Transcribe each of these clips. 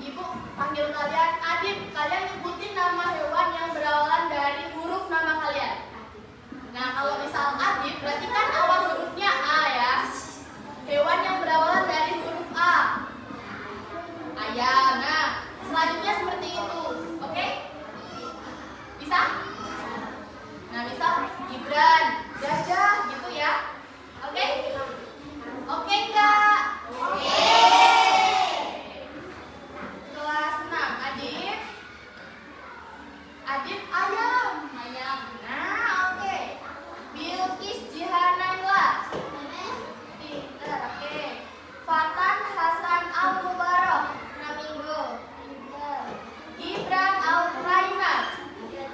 Ibu panggil kalian Adib. Kalian nyebutin nama hewan yang berawalan dari huruf nama kalian. Nah, kalau misal Adib, berarti kan awal hurufnya A ya. Hewan yang berawalan dari huruf A. Ayam. Nah, selanjutnya seperti itu. Oke? Bisa? Nah, misal Gibran, gajah gitu ya. Oke? Oke enggak? Oke. Kelas 6, Adib. Adib ayam. Ayam. Nah, oke. Bilqis Jihanaila. Pinter, oke. Fatan Hasan Al-Mubarak. Namingo. Pinter. Gibran Al-Raina. Oke.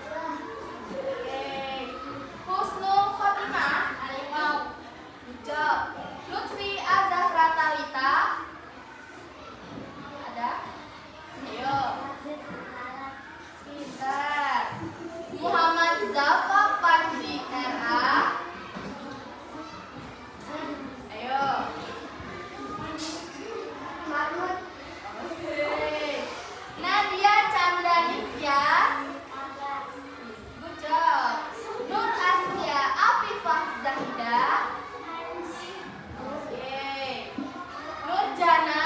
Husnul Khotimah. Alimau. Job. Lutfi Azahra Talita. Ada? Ayo. Pintar. Muhammad Zafa Panji RA. Ayo. Mahmud. Oke. Nadia Chandani Tias. Good job. Nur Asya Afifah Zahida. Oke. Nur Jana.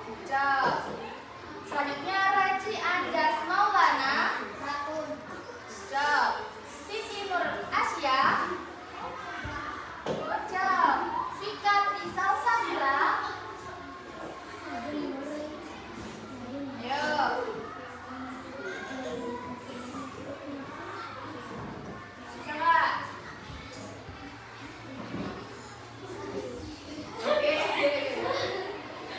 Good job. Selanjutnya Raji Anjas Maulana. Good job. Siti Nur Asya. Good job. Fikatri Salsabila. Ayo. Bisa nggak? Oke.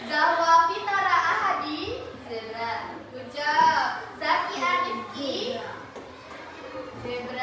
Zahwa Fitara Ahadi. Zebra. Good job. Zaki Arifki. Zebra.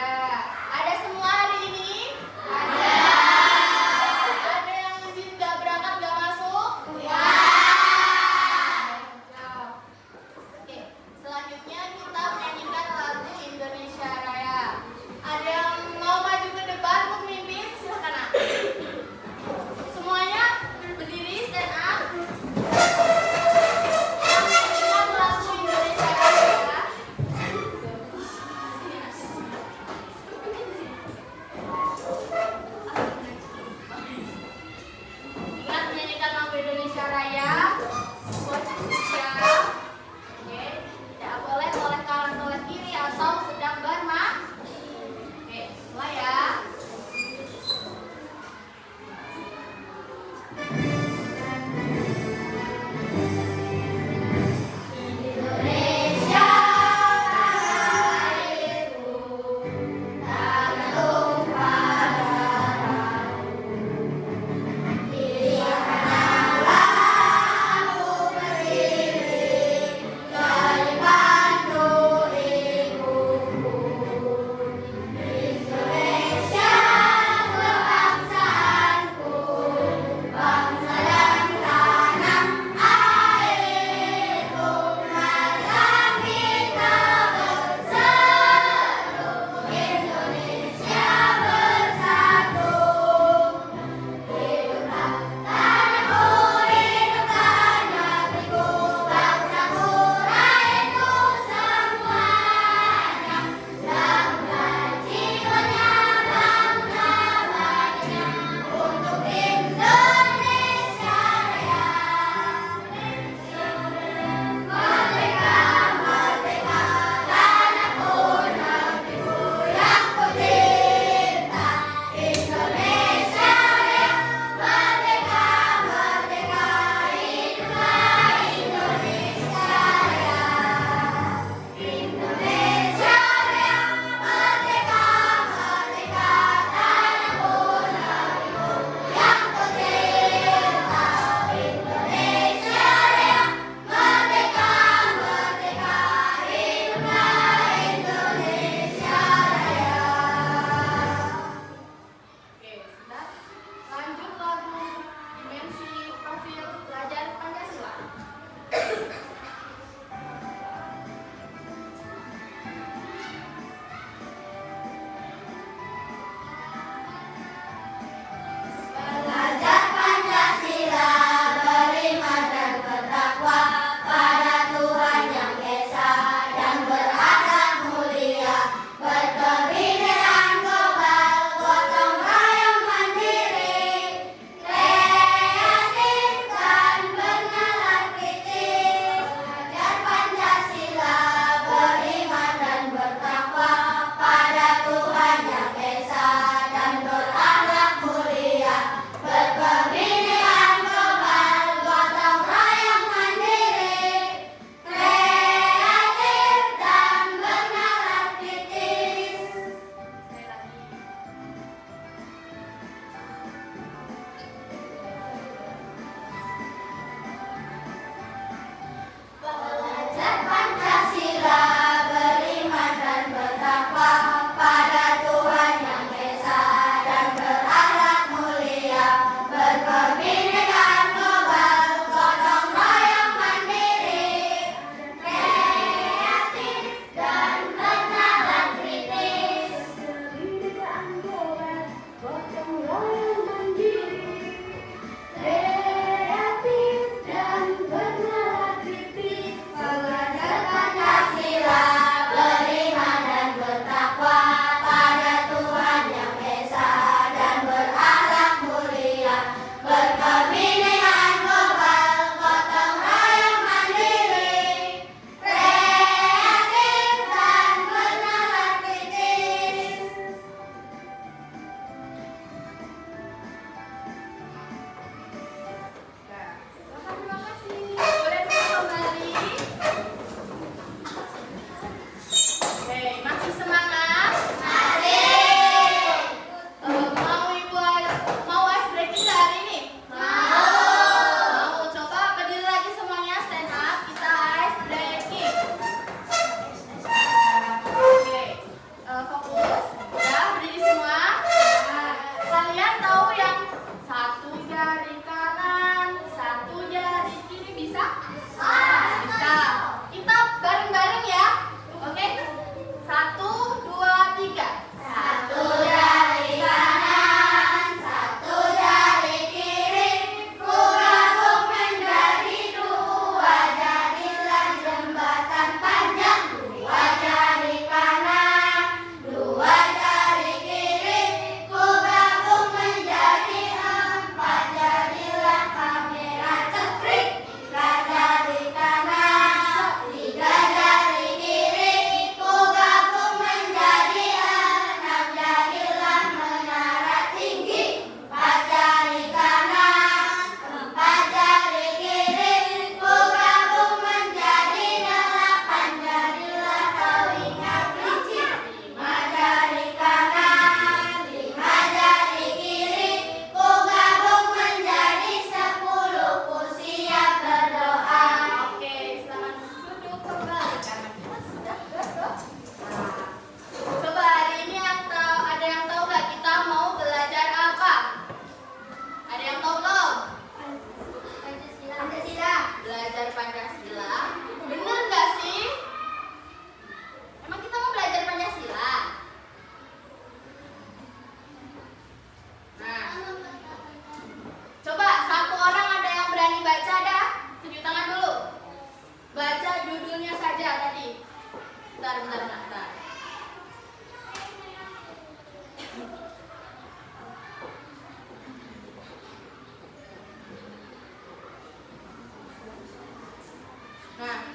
bentar, bentar. Nah,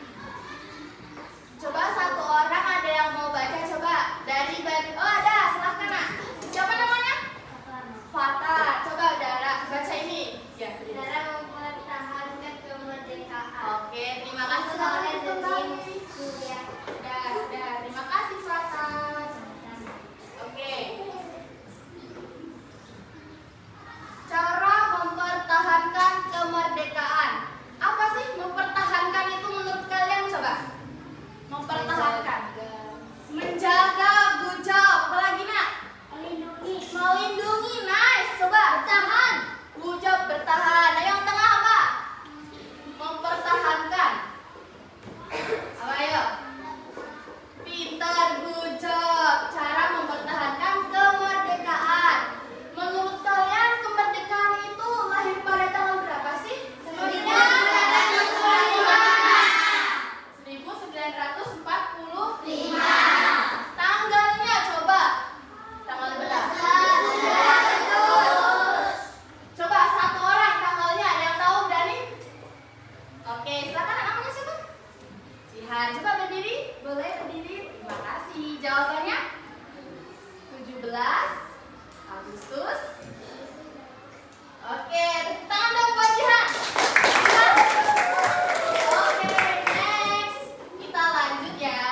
coba satu orang ada yang mau baca, coba dari oh ada, silahkan nak. Siapa namanya? Fata. Coba Dara baca ini. Ya. Dara mempertahankan kemerdekaan. Oke, terima kasih sekali kembali. Ya. Dah, terima kasih Fata. Oke. Cara mempertahankan kemerdekaan. Apa sih mempertahankan itu menurut kalian, coba? Mempertahankan. Menjaga, good job. Apalagi nak? Melindungi. Melindungi, nice. Coba. Bertahan. Good job, bertahan. Nah, yang tengah apa? Mempertahankan. Apa ayo? Pintar, good job. Cara mempertahankan kemerdekaan. Menurut kalian kemerdekaan itu lahir pada tahun berapa sih? 1945. Tanggalnya coba. Tanggal berapa? Coba satu orang tanggalnya, ada yang tahu berani? Oke, silakan, namanya siapa? Jihan. Coba berdiri. Boleh berdiri. Terima kasih. Jawabannya 17 Agustus. Oke, tepuk tangan dong buat Jihan. Oke, next. Kita lanjut ya.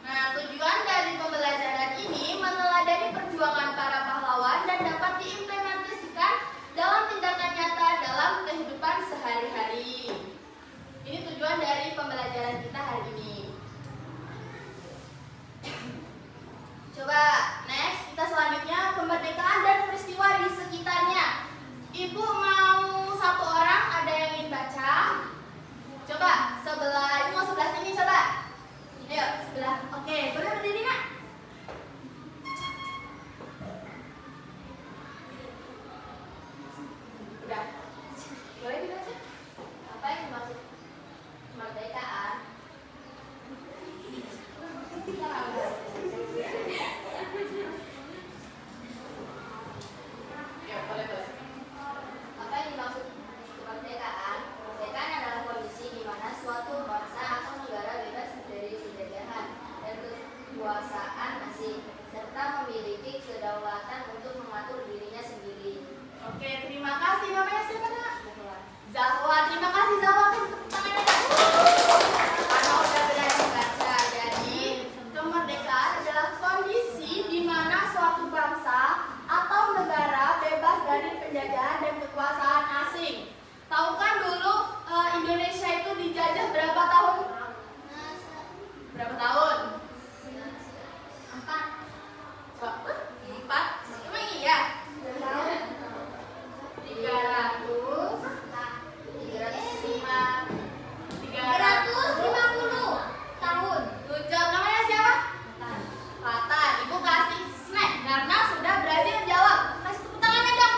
Nah, tujuan dari pembelajaran ini meneladani perjuangan para pahlawan dan dapat diimplementasikan dalam tindakan nyata dalam kehidupan sehari-hari. Ini tujuan dari pembelajaran kita hari ini. Coba next, kita selanjutnya kemerdekaan dan peristiwa di sekitarnya. Ibu mau satu orang, ada yang ingin baca? Coba sebelah, ibu mau sebelah sini coba. Ayo sebelah. Oke, boleh berdiri nak? Udah. Boleh dibaca? Apa yang dimaksud kemerdekaan? Ya, boleh. Apa yang dimaksud kemerdekaan? Kemerdekaan adalah kondisi di mana suatu bangsa atau negara bebas dari penjajahan dan kekuasaan asing, serta memiliki kedaulatan untuk mengatur dirinya sendiri. Oke, terima kasih. Namanya siapa nak? Zahwa. Terima kasih Zahwa. Tepuk tangannya. Karena udah berani baca. Jadi kemerdekaan adalah kondisi di mana suatu bangsa atau negara bebas dari penjajahan dan kekuasaan asing. Tahu kan dulu Indonesia itu dijajah berapa tahun? Berapa tahun? 4. 4? Emang iya? 350 tahun. Good job. Namanya siapa? Fatan. Ibu kasih snack karena sudah berhasil jawab. Kasih tepuk tangannya dong.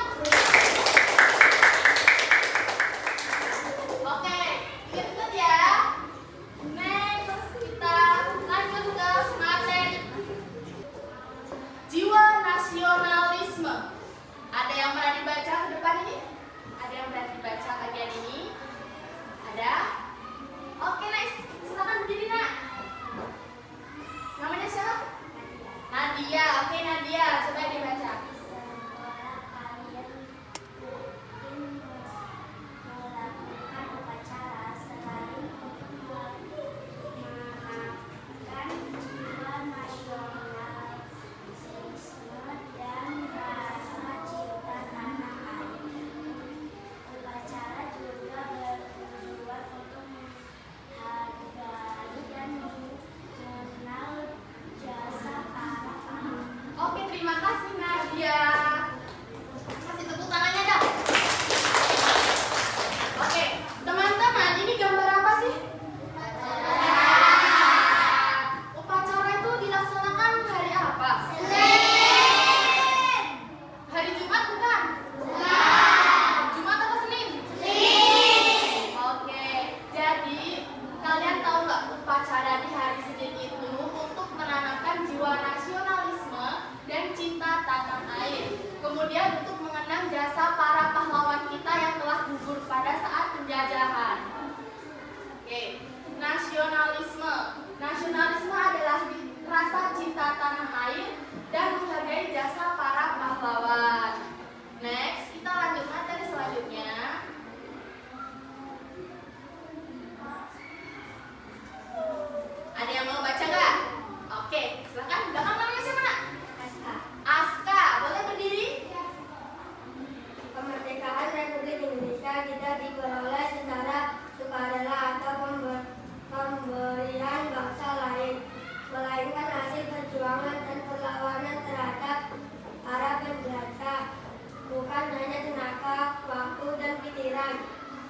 Oke, ikut ya. Next, kita lanjut ke materi. Jiwa nasionalisme. Ada yang berani baca ke depan ini? Ada yang berani baca bagian ini? Ada? Oke, nice. Silakan berdiri nak. Namanya siapa? Nadia. Oke, Nadia. Coba dibaca. Melakukan upacara selain untuk menanamkan jiwa nasionalisme dan rasa cinta tanah air. Upacara juga bertujuan untuk menghargai dan mengenal jasa para pahlawan. tanah air dan menghargai jasa para pahlawan. Next, kita lanjut materi selanjutnya. Ada yang mau baca nggak? Oke, silakan. Belakang namanya siapa, Nak? Aska. Aska, boleh berdiri? Kemerdekaan Republik Indonesia tidak diperoleh secara sukarela atau pemberian bangsa lain, melainkan hasil perjuangan dan perlawanan terhadap para penjajah. Bukan hanya tenaga, waktu, dan pikiran,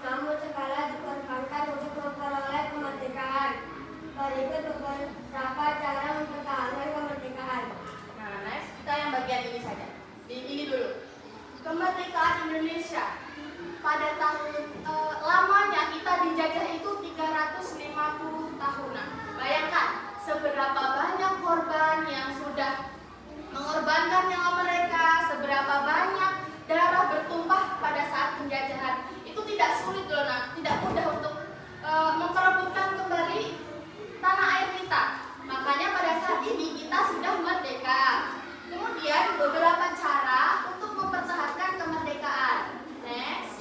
namun segala dikorbankan untuk memperoleh kemerdekaan. Berikut beberapa cara mempertahankan kemerdekaan. Nah, next kita yang bagian ini saja. Ini dulu. Kemerdekaan Indonesia. Pada tahun lamanya kita dijajah itu 350 tahunan. Bayangkan seberapa banyak korban yang sudah mengorbankan nyawa mereka, seberapa banyak darah bertumpah pada saat penjajahan. Itu tidak sulit loh, Nak. Tidak mudah untuk memperebutkan kembali tanah air kita. Makanya pada saat ini kita sudah merdeka. Kemudian beberapa cara untuk mempertahankan kemerdekaan. Next.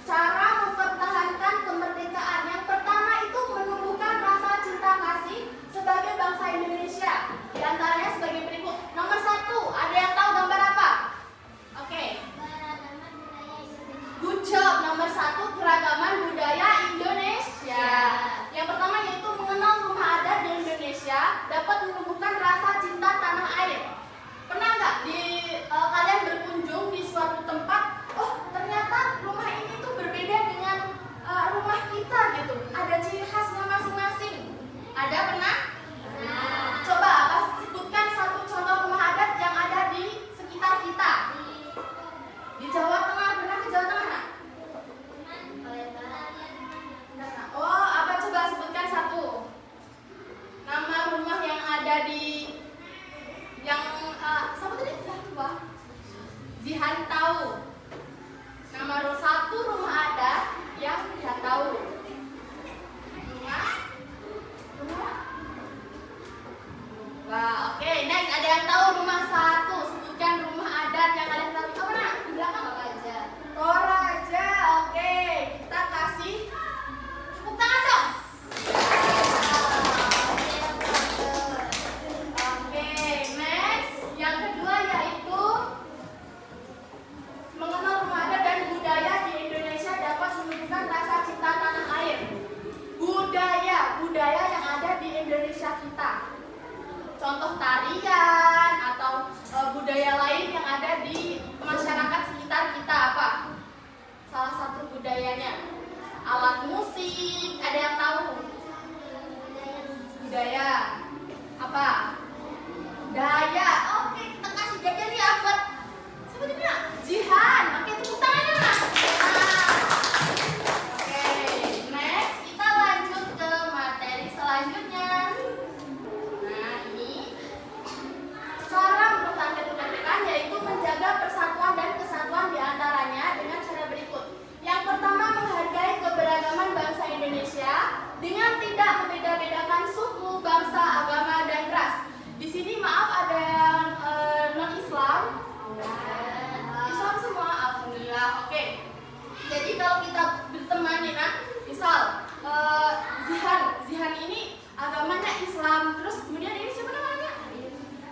Cara mempertahankan kemerdekaan. Yang pertama itu menumbuhkan rasa cinta kasih sebagai bangsa Indonesia. Di antaranya sebagai berikut. Nomor 1, ada yang tahu gambar apa? Oke. Good job. Nomor 1, keragaman budaya Indonesia. Yang pertama yaitu mengenal rumah adat di Indonesia dapat menumbuhkan rasa cinta tanah air. Pernah nggak kalian berkunjung di suatu tempat, oh ternyata rumah ini tuh berbeda dengan rumah kita gitu. Ada ciri khasnya masing-masing. Ada pernah? Coba sebutkan satu contoh rumah adat yang ada di sekitar kita. Di Jawa Tengah, pernah ke Jawa Tengah nggak? Oh, apa coba sebutkan satu nama rumah yang ada di siapa tadi? Zihantau. Nama satu rumah adat yang Zihantau. Rumah? Wah, oke. Next, ada yang tahu rumah satu? Sebutkan rumah adat yang kalian tahu. Apa nak? Di belakang? Toraja. Toraja, oke. Kita kasih tepuk tangan dong. Oke, next. Yang kedua yaitu mengenal rumah adat dan budaya di Indonesia dapat menunjukkan rasa cinta tanah air. Budaya yang ada di Indonesia kita. Contoh tarian atau budaya lain yang ada di masyarakat sekitar kita apa? Salah satu budayanya alat musik, ada yang tahu? Budaya apa? Daya. Oke, kita kasih jajan ya buat sebetulnya Jihan. Oke, tepuk tangannya lah. Oke, next kita lanjut ke materi selanjutnya. Nah, ini cara mempertahankan kemerdekaan yaitu menjaga persatuan dan kesatuan di antaranya dengan cara berikut. Yang pertama, menghargai keberagaman bangsa Indonesia dengan tidak membeda-bedakan suku, bangsa, agama, dan ras. Di sini maaf ada yang non-Islam. Islam semua, alhamdulillah. Oke. Jadi kalau kita berteman nih, nah, misal Zihan ini agamanya Islam, terus kemudian ini siapa namanya?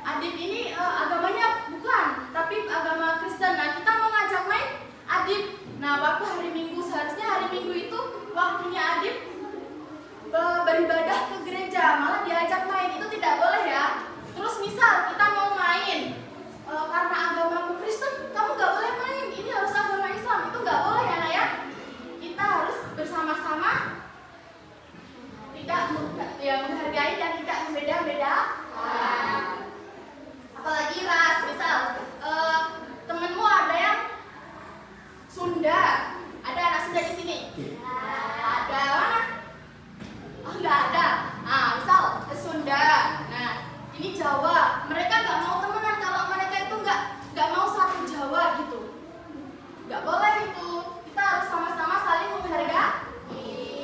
Adit ini agamanya bukan, tapi agama Kristen. Nah, kita mau ngajak main Adit. Nah, waktu hari Minggu, seharusnya hari Minggu itu waktunya Adit beribadah ke gereja, malah diajak main. Itu tidak boleh ya. Terus misal kita mau main karena agamamu Kristen, kamu gak boleh main. Ini harus agama Islam, itu gak boleh ya, Nak ya. Kita harus bersama-sama, tidak menghargai dan tidak membeda-bedakan. Apalagi ras, misal temenmu ada yang Sunda, ada anak Sunda di sini. Ada mana? Oh, nggak ada. Nah, misal Sunda. Nah, ini Jawa. Mereka nggak mau temenan kalau mereka itu nggak mau satu Jawa gitu. Nggak boleh itu. Kita harus sama-sama saling menghargai.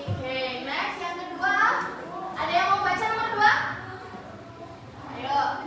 Oke, next yang kedua. Ada yang mau baca nomor 2? Ayo.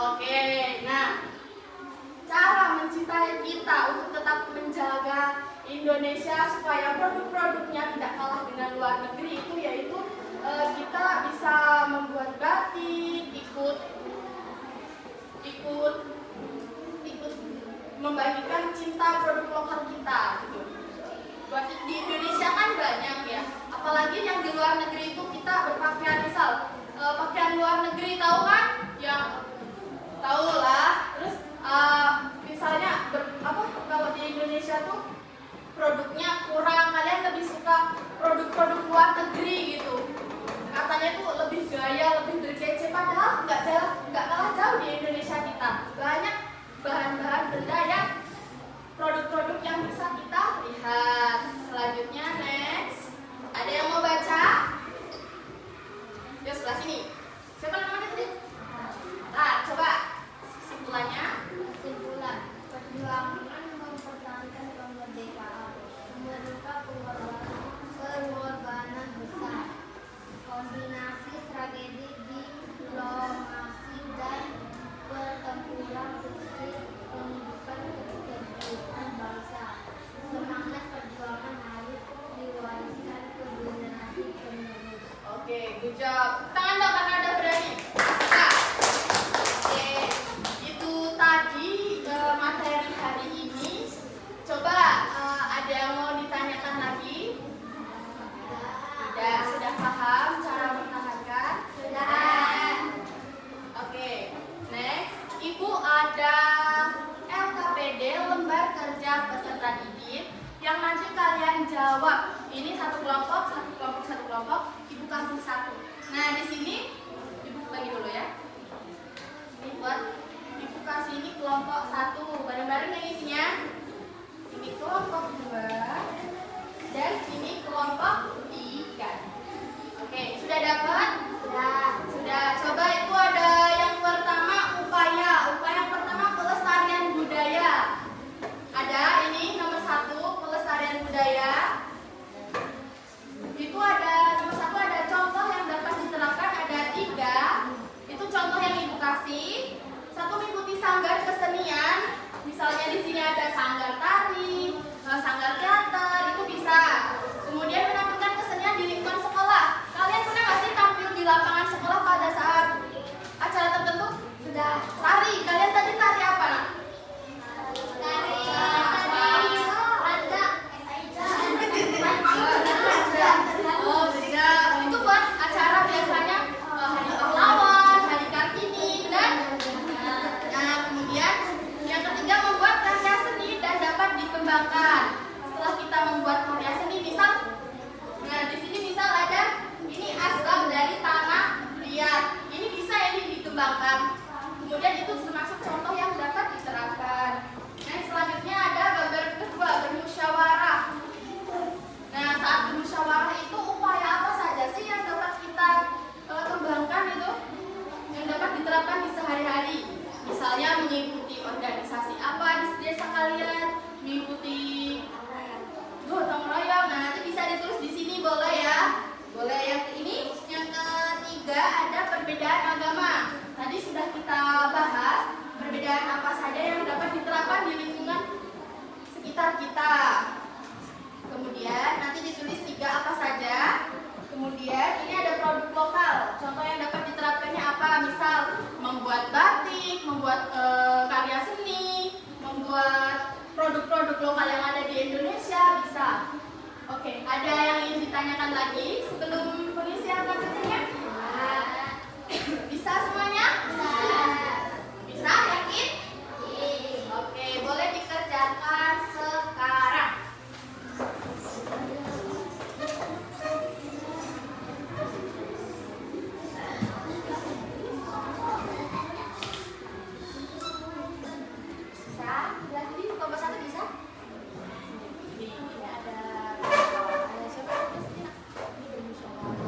Oke, nah cara mencintai kita untuk tetap menjaga Indonesia supaya produk-produknya tidak kalah dengan luar negeri itu yaitu kita bisa membuat batik, ikut membagikan cinta produk lokal kita gitu. Batik di Indonesia kan banyak ya, apalagi yang di luar negeri itu kita berpakaian misal pakaian luar negeri tahu kan, yang tahu lah. Terus misalnya kalau di Indonesia tuh produknya kurang, kalian lebih suka produk-produk luar negeri gitu. Katanya tuh lebih gaya, lebih berkece, padahal nggak kalah jauh di Indonesia kita. Banyak bahan-bahan benda yang produk-produk yang bisa kita lihat. Selanjutnya next, ada yang mau baca? Ya sebelah sini. Siapa namanya tadi? Nah, coba kesimpulannya. Kesimpulan, perjuangan mempertahankan kemerdekaan memerlukan pengorbanan besar, kombinasi strategi diplomasi dan pertempuran fisik menunjukkan keteguhan bangsa. Semangat perjuangan harus diwariskan ke generasi penerus. Oke, good job. Tangan dong karena ada berani. Nah, oke, itu tadi materi hari ini. Coba ada yang mau ditanyakan lagi? Sudah paham cara mempertahankan? Sudah. Oke, next. Ibu ada LKPD lembar kerja peserta didik yang nanti kalian jawab. Ini satu kelompok. Ibu kasih satu. Nah di sini ibu bagi dulu ya. Ini buat ibu kasih ini kelompok 1. Bareng-bareng yang isinya. Ini kelompok 2 dan ini kelompok 3. Oke, sudah dapat? Sudah. Coba itu ada yang pertama upaya yang pertama pelestarian budaya. Ada ini nomor 1 pelestarian budaya. Itu ada nomor 1 ada contoh yang dapat diterapkan, ada 3. Itu contoh yang ibu kasih. 1 mengikuti sanggar kesenian. Misalnya di sini ada sanggar tari, sanggar teater, itu bisa. Kemudian menampilkan kesenian di lingkungan sekolah. Kalian pernah nggak sih tampil di lapangan sekolah pada saat acara tertentu? Sudah. Tari. Kalian tadi tari apa nak? Oh, tidak. Itu buat acara biasanya hari pahlawan, hari Kartini, benar? Nah, kemudian yang ketiga membuat karya seni dan dapat dikembangkan. Setelah kita membuat karya seni, misal, nah di sini misal ada ini asbak dari tanah liat. Ini bisa ini dikembangkan. Kemudian itu termasuk contoh yang dapat diterapkan. Nah, selanjutnya ada gambar kedua, bermusyawarah. Nah, saat bermusyawarah itu upaya apa saja sih yang dapat kita kembangkan itu? Yang dapat diterapkan di sehari-hari. Misalnya mengikuti organisasi apa di desa kalian, mengikuti gotong royong. Nah, nanti bisa ditulis di sini boleh ya. Boleh. Yang ini, yang ketiga ada perbedaan agama. Tadi sudah kita bahas perbedaan apa saja yang dapat diterapkan di lingkungan sekitar kita. Kemudian nanti ditulis 3 apa saja. Kemudian ini ada produk lokal. Contoh yang dapat diterapkannya apa? Misal membuat batik, membuat karya seni, membuat produk-produk lokal yang ada di Indonesia bisa. Oke, ada yang ingin ditanyakan lagi sebelum pengisian materinya? Bisa semuanya? Bisa, yakin? Oke, boleh dikerjakan sekarang. Bisa? Lagi kelompok 1 bisa? Ini ada siapa? Ini bermusyawarah.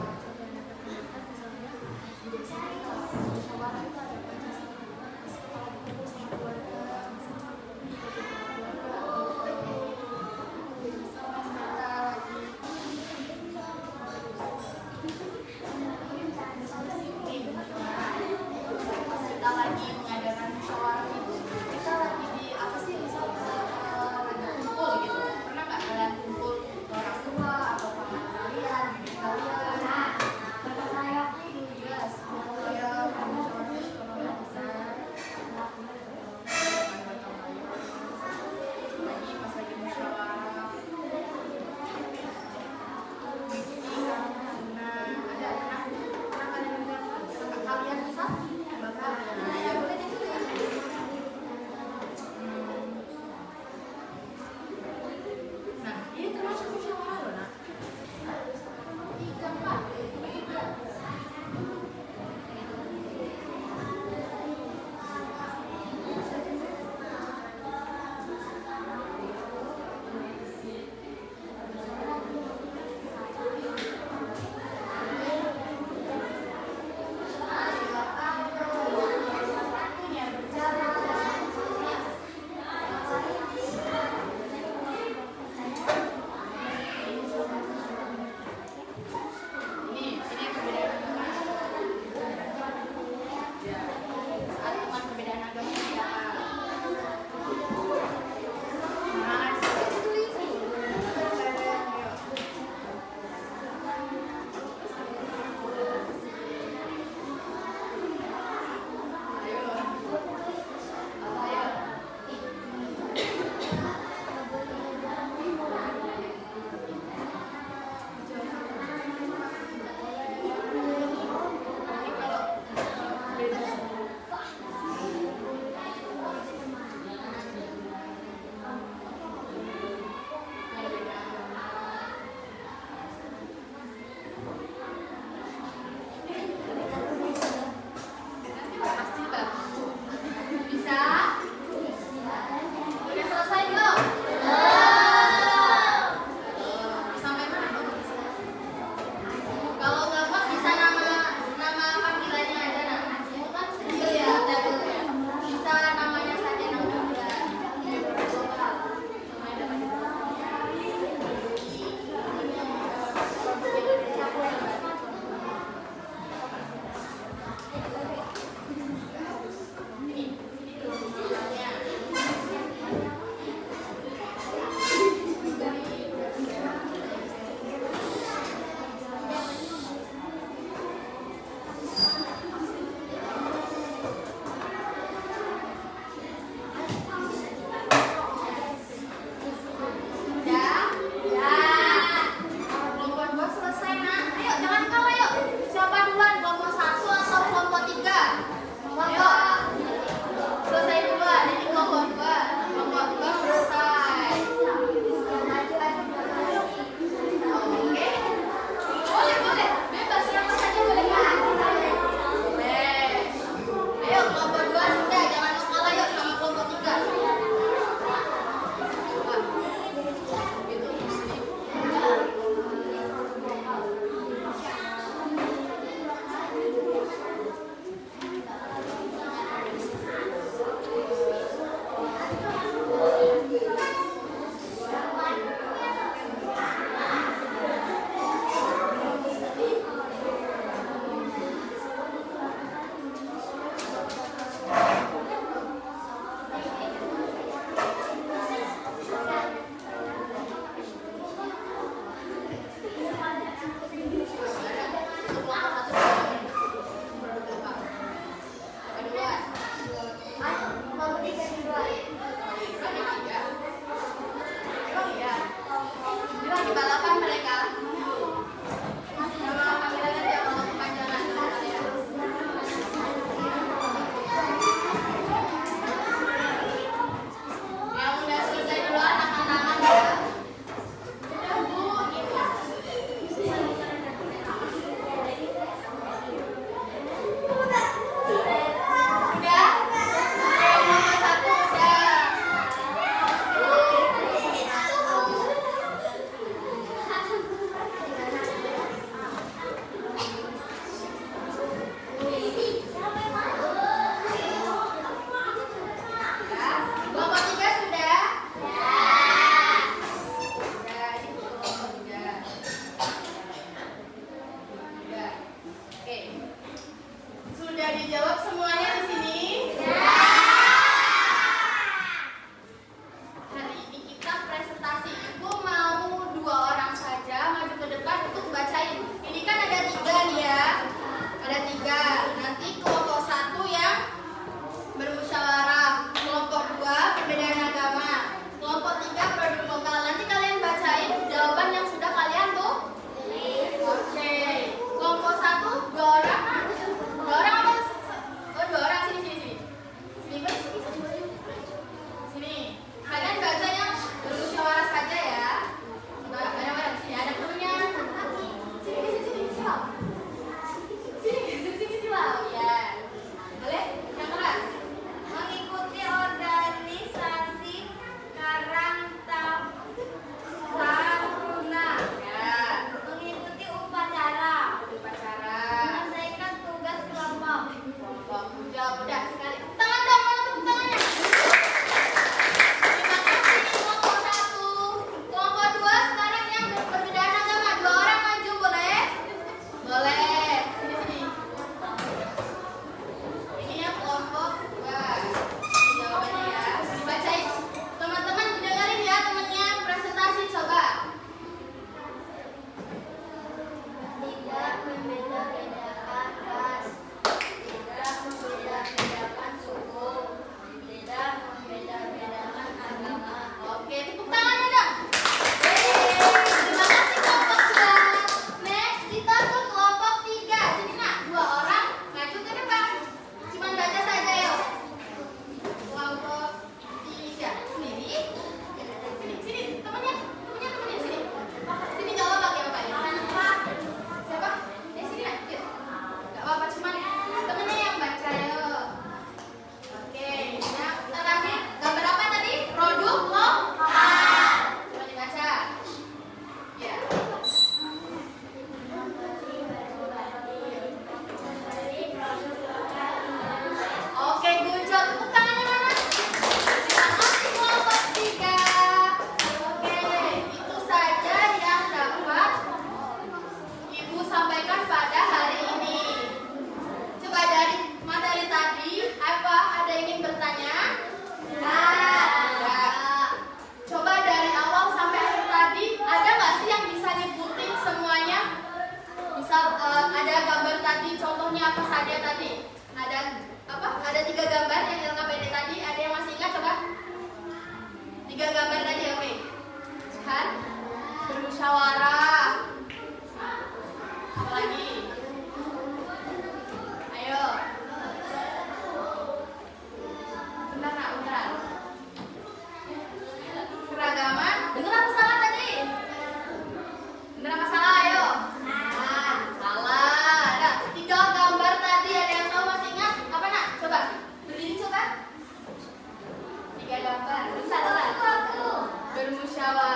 Bentar, nak, bentar. Keragaman, bener apa salah tadi? Bener apa salah, ayo? Salah. Ada 3 gambar tadi, ada yang tahu masih ingat? Apa, nak? Coba, berdiri coba. 3 gambar. Bentar. Bermusyawarah.